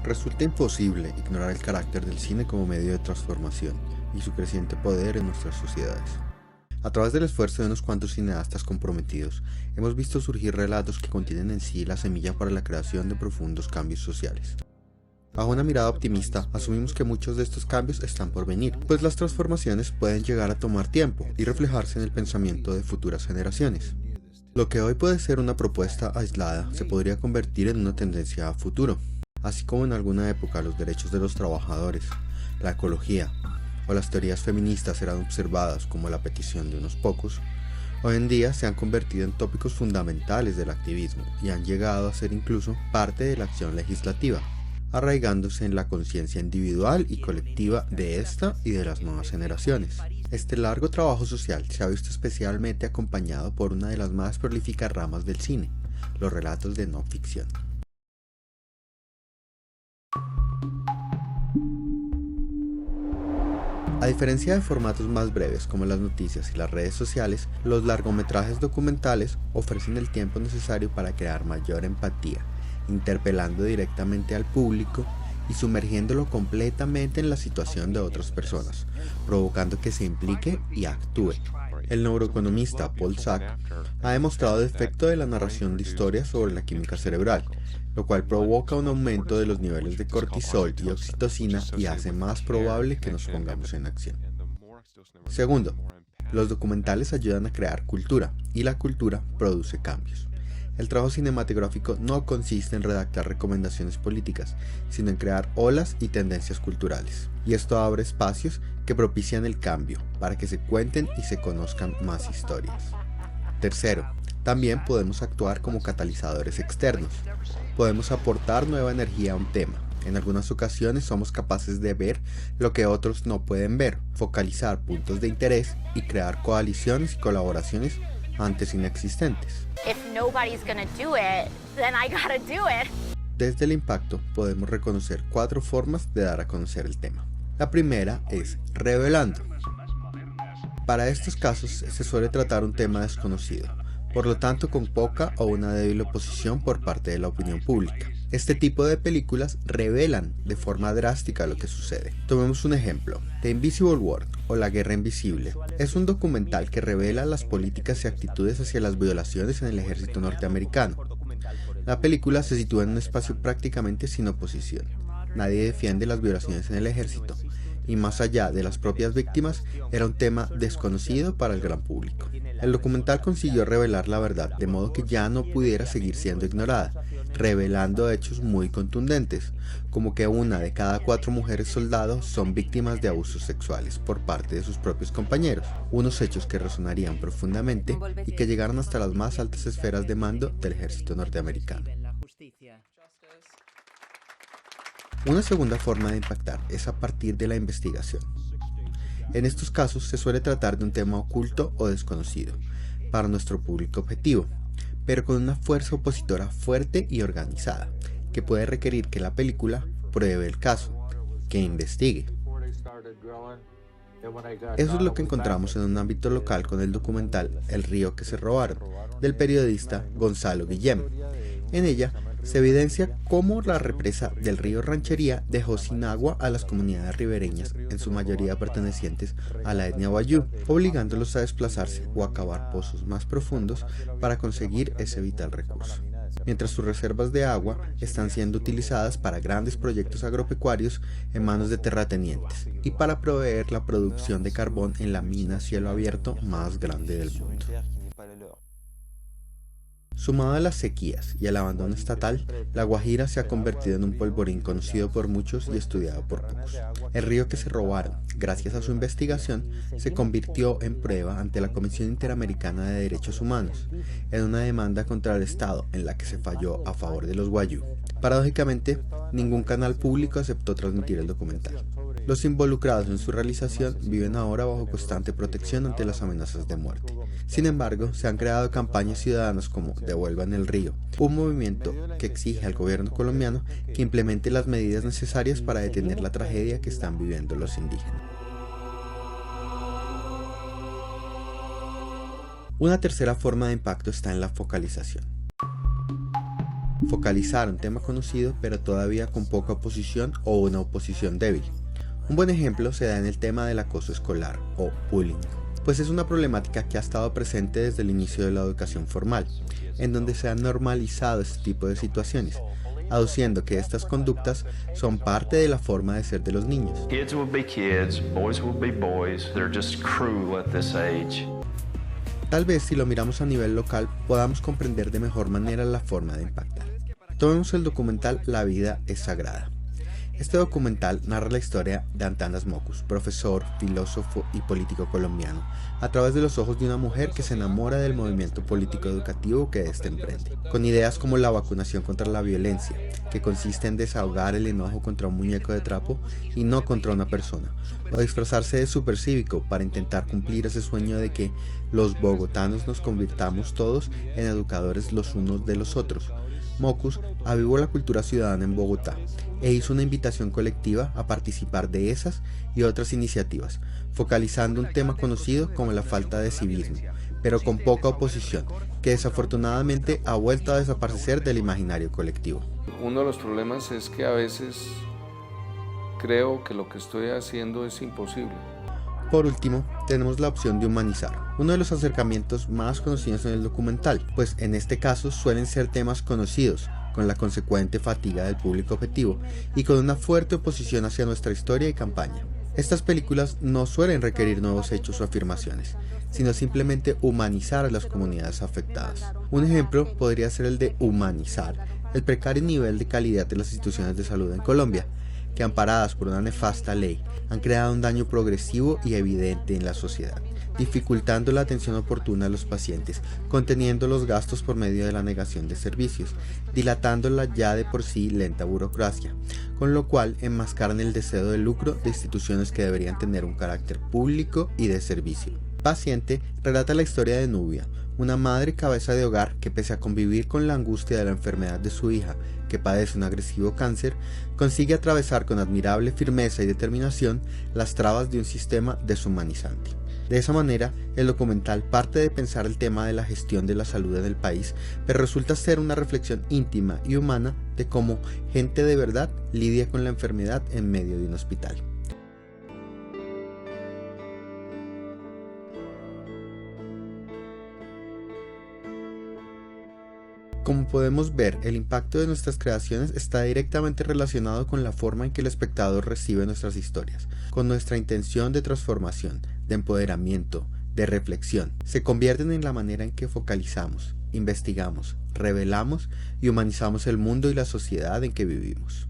Resulta imposible ignorar el carácter del cine como medio de transformación y su creciente poder en nuestras sociedades. A través del esfuerzo de unos cuantos cineastas comprometidos, hemos visto surgir relatos que contienen en sí la semilla para la creación de profundos cambios sociales. Bajo una mirada optimista, asumimos que muchos de estos cambios están por venir, pues las transformaciones pueden llegar a tomar tiempo y reflejarse en el pensamiento de futuras generaciones. Lo que hoy puede ser una propuesta aislada se podría convertir en una tendencia a futuro. Así como en alguna época los derechos de los trabajadores, la ecología o las teorías feministas eran observadas como la petición de unos pocos, hoy en día se han convertido en tópicos fundamentales del activismo y han llegado a ser incluso parte de la acción legislativa, arraigándose en la conciencia individual y colectiva de esta y de las nuevas generaciones. Este largo trabajo social se ha visto especialmente acompañado por una de las más prolíficas ramas del cine, los relatos de no ficción. A diferencia de formatos más breves como las noticias y las redes sociales, los largometrajes documentales ofrecen el tiempo necesario para crear mayor empatía, interpelando directamente al público y sumergiéndolo completamente en la situación de otras personas, provocando que se implique y actúe. El neuroeconomista Paul Sack ha demostrado el efecto de la narración de historias sobre la química cerebral, lo cual provoca un aumento de los niveles de cortisol y oxitocina y hace más probable que nos pongamos en acción. Segundo, los documentales ayudan a crear cultura y la cultura produce cambios. El trabajo cinematográfico no consiste en redactar recomendaciones políticas, sino en crear olas y tendencias culturales. Y esto abre espacios que propician el cambio, para que se cuenten y se conozcan más historias. Tercero, también podemos actuar como catalizadores externos. Podemos aportar nueva energía a un tema. En algunas ocasiones somos capaces de ver lo que otros no pueden ver, focalizar puntos de interés y crear coaliciones y colaboraciones antes inexistentes. Desde el impacto podemos reconocer 4 formas de dar a conocer el tema. La primera es revelando. Para estos casos se suele tratar un tema desconocido, por lo tanto con poca o una débil oposición por parte de la opinión pública. Este tipo de películas revelan de forma drástica lo que sucede. Tomemos un ejemplo, The Invisible War o La Guerra Invisible. Es un documental que revela las políticas y actitudes hacia las violaciones en el ejército norteamericano. La película se sitúa en un espacio prácticamente sin oposición. Nadie defiende las violaciones en el ejército, y más allá de las propias víctimas, era un tema desconocido para el gran público. El documental consiguió revelar la verdad de modo que ya no pudiera seguir siendo ignorada, revelando hechos muy contundentes, como que 1 de cada 4 mujeres soldados son víctimas de abusos sexuales por parte de sus propios compañeros, unos hechos que resonarían profundamente y que llegaron hasta las más altas esferas de mando del ejército norteamericano. Una segunda forma de impactar es a partir de la investigación. En estos casos se suele tratar de un tema oculto o desconocido para nuestro público objetivo, pero con una fuerza opositora fuerte y organizada, que puede requerir que la película pruebe el caso, que investigue. Eso es lo que encontramos en un ámbito local con el documental El río que se robaron, del periodista Gonzalo Guillem. En ella se evidencia cómo la represa del río Ranchería dejó sin agua a las comunidades ribereñas, en su mayoría pertenecientes a la etnia wayuu, obligándolos a desplazarse o a cavar pozos más profundos para conseguir ese vital recurso, mientras sus reservas de agua están siendo utilizadas para grandes proyectos agropecuarios en manos de terratenientes y para proveer la producción de carbón en la mina a cielo abierto más grande del mundo. Sumado a las sequías y al abandono estatal, La Guajira se ha convertido en un polvorín conocido por muchos y estudiado por pocos. El río que se robaron, gracias a su investigación, se convirtió en prueba ante la Comisión Interamericana de Derechos Humanos, en una demanda contra el Estado en la que se falló a favor de los wayuu. Paradójicamente, ningún canal público aceptó transmitir el documental. Los involucrados en su realización viven ahora bajo constante protección ante las amenazas de muerte. Sin embargo, se han creado campañas ciudadanas como Devuelvan el río, un movimiento que exige al gobierno colombiano que implemente las medidas necesarias para detener la tragedia que están viviendo los indígenas. Una tercera forma de impacto está en la focalización. focalizar un tema conocido pero todavía con poca oposición o una oposición débil. Un buen ejemplo se da en el tema del acoso escolar o bullying, pues es una problemática que ha estado presente desde el inicio de la educación formal, en donde se ha normalizado este tipo de situaciones, aduciendo que estas conductas son parte de la forma de ser de los niños. Kids will be kids, boys will be boys, they're just cruel at this age. Tal vez si lo miramos a nivel local podamos comprender de mejor manera la forma de impactar. Tomemos el documental La vida es sagrada. Este documental narra la historia de Antanas Mockus, profesor, filósofo y político colombiano, a través de los ojos de una mujer que se enamora del movimiento político educativo que éste emprende, con ideas como la vacunación contra la violencia, que consiste en desahogar el enojo contra un muñeco de trapo y no contra una persona, o disfrazarse de supercívico para intentar cumplir ese sueño de que los bogotanos nos convirtamos todos en educadores los unos de los otros. Mockus avivó la cultura ciudadana en Bogotá e hizo una invitación colectiva a participar de esas y otras iniciativas, focalizando un tema conocido como la falta de civismo, pero con poca oposición, que desafortunadamente ha vuelto a desaparecer del imaginario colectivo. Uno de los problemas es que a veces creo que lo que estoy haciendo es imposible. Por último, tenemos la opción de humanizar, uno de los acercamientos más conocidos en el documental, pues en este caso suelen ser temas conocidos, con la consecuente fatiga del público objetivo y con una fuerte oposición hacia nuestra historia y campaña. Estas películas no suelen requerir nuevos hechos o afirmaciones, sino simplemente humanizar a las comunidades afectadas. Un ejemplo podría ser el de humanizar el precario nivel de calidad de las instituciones de salud en Colombia, que amparadas por una nefasta ley han creado un daño progresivo y evidente en la sociedad, dificultando la atención oportuna a los pacientes, conteniendo los gastos por medio de la negación de servicios, dilatando la ya de por sí lenta burocracia, con lo cual enmascaran el deseo de lucro de instituciones que deberían tener un carácter público y de servicio. Paciente relata la historia de Nubia, una madre cabeza de hogar que, pese a convivir con la angustia de la enfermedad de su hija, que padece un agresivo cáncer, consigue atravesar con admirable firmeza y determinación las trabas de un sistema deshumanizante. De esa manera, el documental parte de pensar el tema de la gestión de la salud en el país, pero resulta ser una reflexión íntima y humana de cómo gente de verdad lidia con la enfermedad en medio de un hospital. Como podemos ver, el impacto de nuestras creaciones está directamente relacionado con la forma en que el espectador recibe nuestras historias, con nuestra intención de transformación, de empoderamiento, de reflexión. Se convierten en la manera en que focalizamos, investigamos, revelamos y humanizamos el mundo y la sociedad en que vivimos.